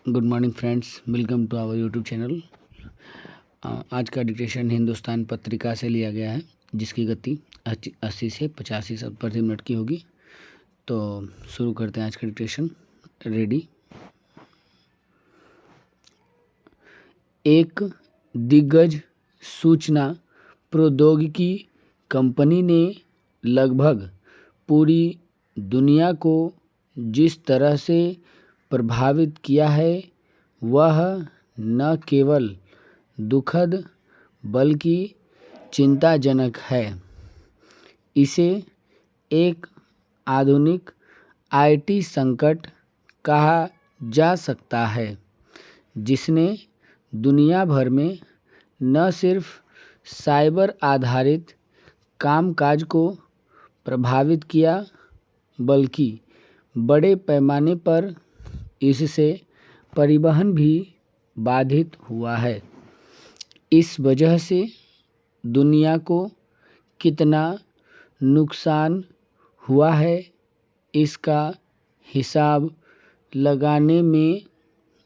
Good morning friends, welcome to our YouTube channel. आज का dictation Hindustan पत्रिका से लिया गया है, जिसकी गति 80 से 85 शब्द प्रति मिनट की होगी। तो शुरू करते हैं आज का डिक्टेशन। रेडी। एक दिग्गज सूचना प्रौद्योगिकी कंपनी ने लगभग पूरी दुनिया को जिस तरह से प्रभावित किया है वह न केवल दुखद बल्कि चिंताजनक है। इसे एक आधुनिक आईटी संकट कहा जा सकता है, जिसने दुनिया भर में न सिर्फ साइबर आधारित कामकाज को प्रभावित किया बल्कि बड़े पैमाने पर इससे परिवहन भी बाधित हुआ है। इस वजह से दुनिया को कितना नुकसान हुआ है, इसका हिसाब लगाने में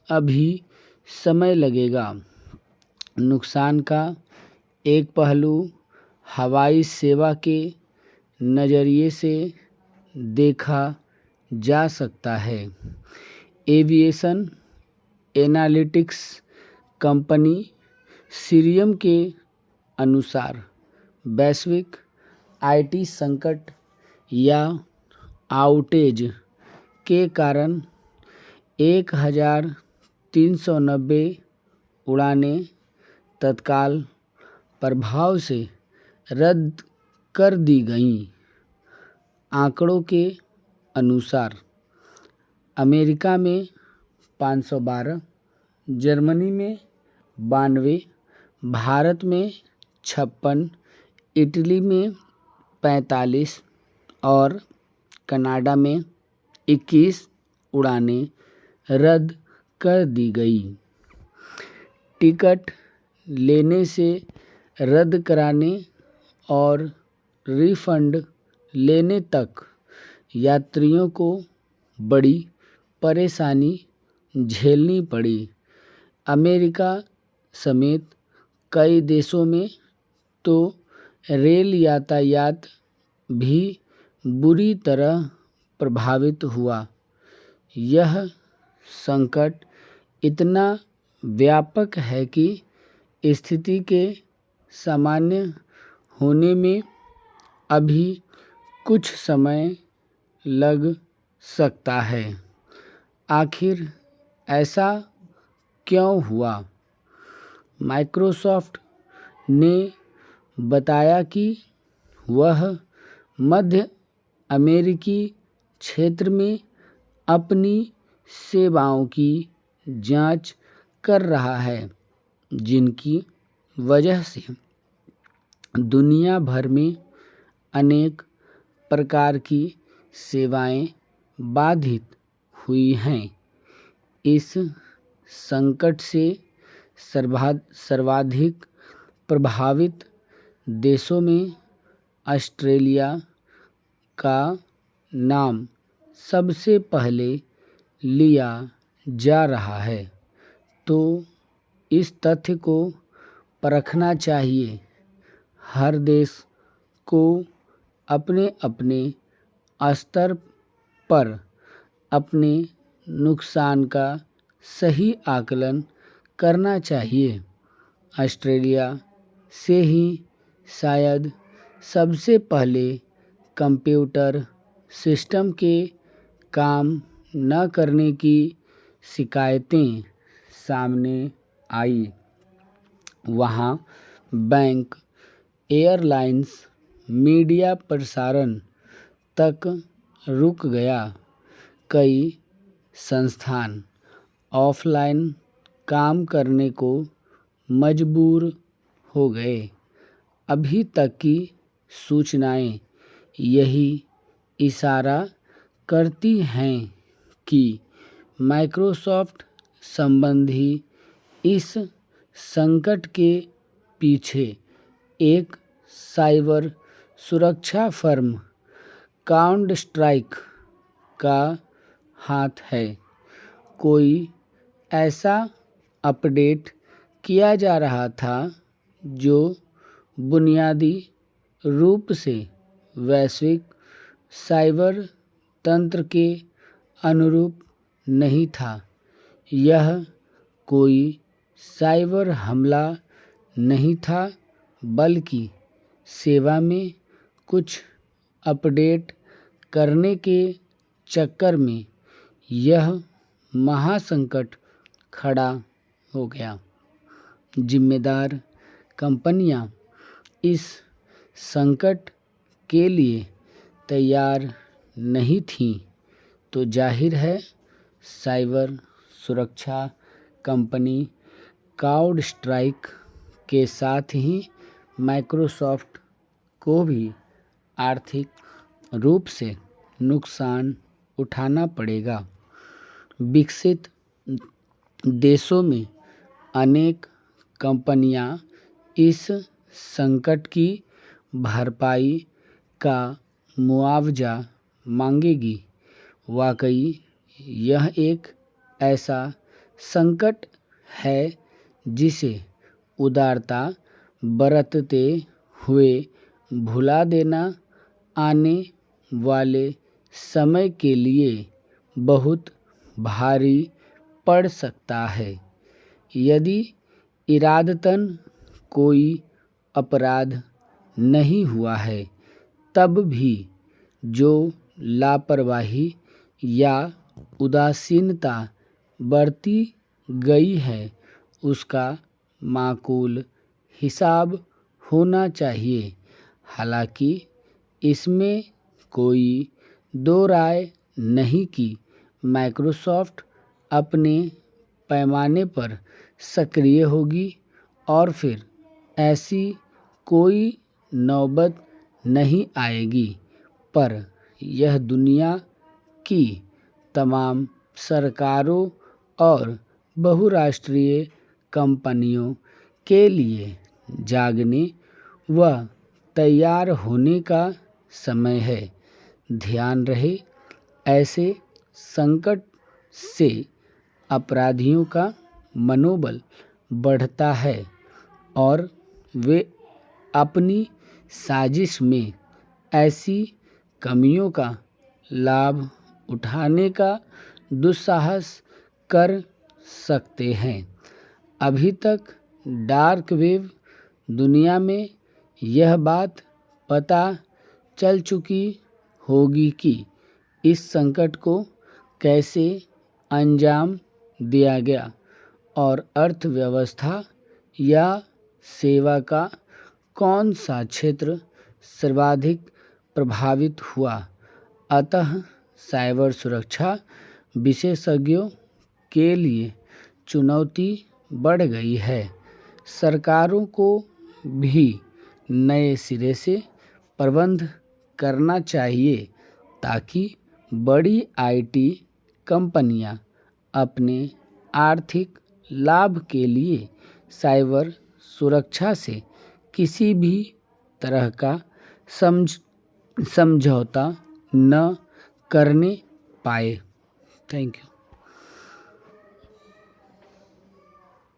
अभी समय लगेगा। नुकसान का एक पहलू हवाई सेवा के नज़रिए से देखा जा सकता है। एविएशन एनालिटिक्स कंपनी सीरियम के अनुसार वैश्विक आईटी संकट या आउटेज के कारण 1390 उड़ानें तत्काल प्रभाव से रद्द कर दी गईं। आंकड़ों के अनुसार अमेरिका में 512, जर्मनी में 92, भारत में 56, इटली में 45 और कनाडा में 21 उड़ानें रद्द कर दी गई। टिकट लेने से रद्द कराने और रिफंड लेने तक यात्रियों को बड़ी परेशानी झेलनी पड़ी। अमेरिका समेत कई देशों में तो रेल यातायात भी बुरी तरह प्रभावित हुआ। यह संकट इतना व्यापक है कि स्थिति के सामान्य होने में अभी कुछ समय लग सकता है। आखिर ऐसा क्यों हुआ? माइक्रोसॉफ्ट ने बताया कि वह मध्य अमेरिकी क्षेत्र में अपनी सेवाओं की जांच कर रहा है, जिनकी वजह से दुनिया भर में अनेक प्रकार की सेवाएं बाधित हुई हैं। इस संकट से सर्वाधिक प्रभावित देशों में ऑस्ट्रेलिया का नाम सबसे पहले लिया जा रहा है। तो इस तथ्य को परखना चाहिए। हर देश को अपने अपने स्तर पर अपने नुकसान का सही आकलन करना चाहिए। ऑस्ट्रेलिया से ही शायद सबसे पहले कंप्यूटर सिस्टम के काम न करने की शिकायतें सामने आई। वहाँ बैंक, एयरलाइंस, मीडिया प्रसारण तक रुक गया। कई संस्थान ऑफलाइन काम करने को मजबूर हो गए। अभी तक की सूचनाएं यही इशारा करती हैं कि माइक्रोसॉफ्ट संबंधी इस संकट के पीछे एक साइबर सुरक्षा फर्म काउंटरस्ट्राइक का हाथ है। कोई ऐसा अपडेट किया जा रहा था जो बुनियादी रूप से वैश्विक साइबर तंत्र के अनुरूप नहीं था। यह कोई साइबर हमला नहीं था, बल्कि सेवा में कुछ अपडेट करने के चक्कर में यह महासंकट खड़ा हो गया। जिम्मेदार कंपनियां इस संकट के लिए तैयार नहीं थीं, तो जाहिर है साइबर सुरक्षा कंपनी क्राउड स्ट्राइक के साथ ही माइक्रोसॉफ्ट को भी आर्थिक रूप से नुकसान उठाना पड़ेगा। विकसित देशों में अनेक कंपनियां इस संकट की भरपाई का मुआवजा मांगेगी। वाकई यह एक ऐसा संकट है जिसे उदारता बरतते हुए भुला देना आने वाले समय के लिए बहुत भारी पड़ सकता है। यदि इरादतन कोई अपराध नहीं हुआ है, तब भी जो लापरवाही या उदासीनता बरती गई है उसका माकूल हिसाब होना चाहिए। हालांकि इसमें कोई दो राय नहीं कि माइक्रोसॉफ्ट अपने पैमाने पर सक्रिय होगी और फिर ऐसी कोई नौबत नहीं आएगी, पर यह दुनिया की तमाम सरकारों और बहुराष्ट्रीय कंपनियों के लिए जागने व तैयार होने का समय है। ध्यान रहे, ऐसे संकट से अपराधियों का मनोबल बढ़ता है और वे अपनी साजिश में ऐसी कमियों का लाभ उठाने का दुस्साहस कर सकते हैं। अभी तक डार्क वेब दुनिया में यह बात पता चल चुकी होगी कि इस संकट को कैसे अंजाम दिया गया और अर्थव्यवस्था या सेवा का कौन सा क्षेत्र सर्वाधिक प्रभावित हुआ। अतः साइबर सुरक्षा विशेषज्ञों के लिए चुनौती बढ़ गई है। सरकारों को भी नए सिरे से प्रबंध करना चाहिए ताकि बड़ी आईटी कंपनियां अपने आर्थिक लाभ के लिए साइबर सुरक्षा से किसी भी तरह का समझौता न करने पाए। Thank you.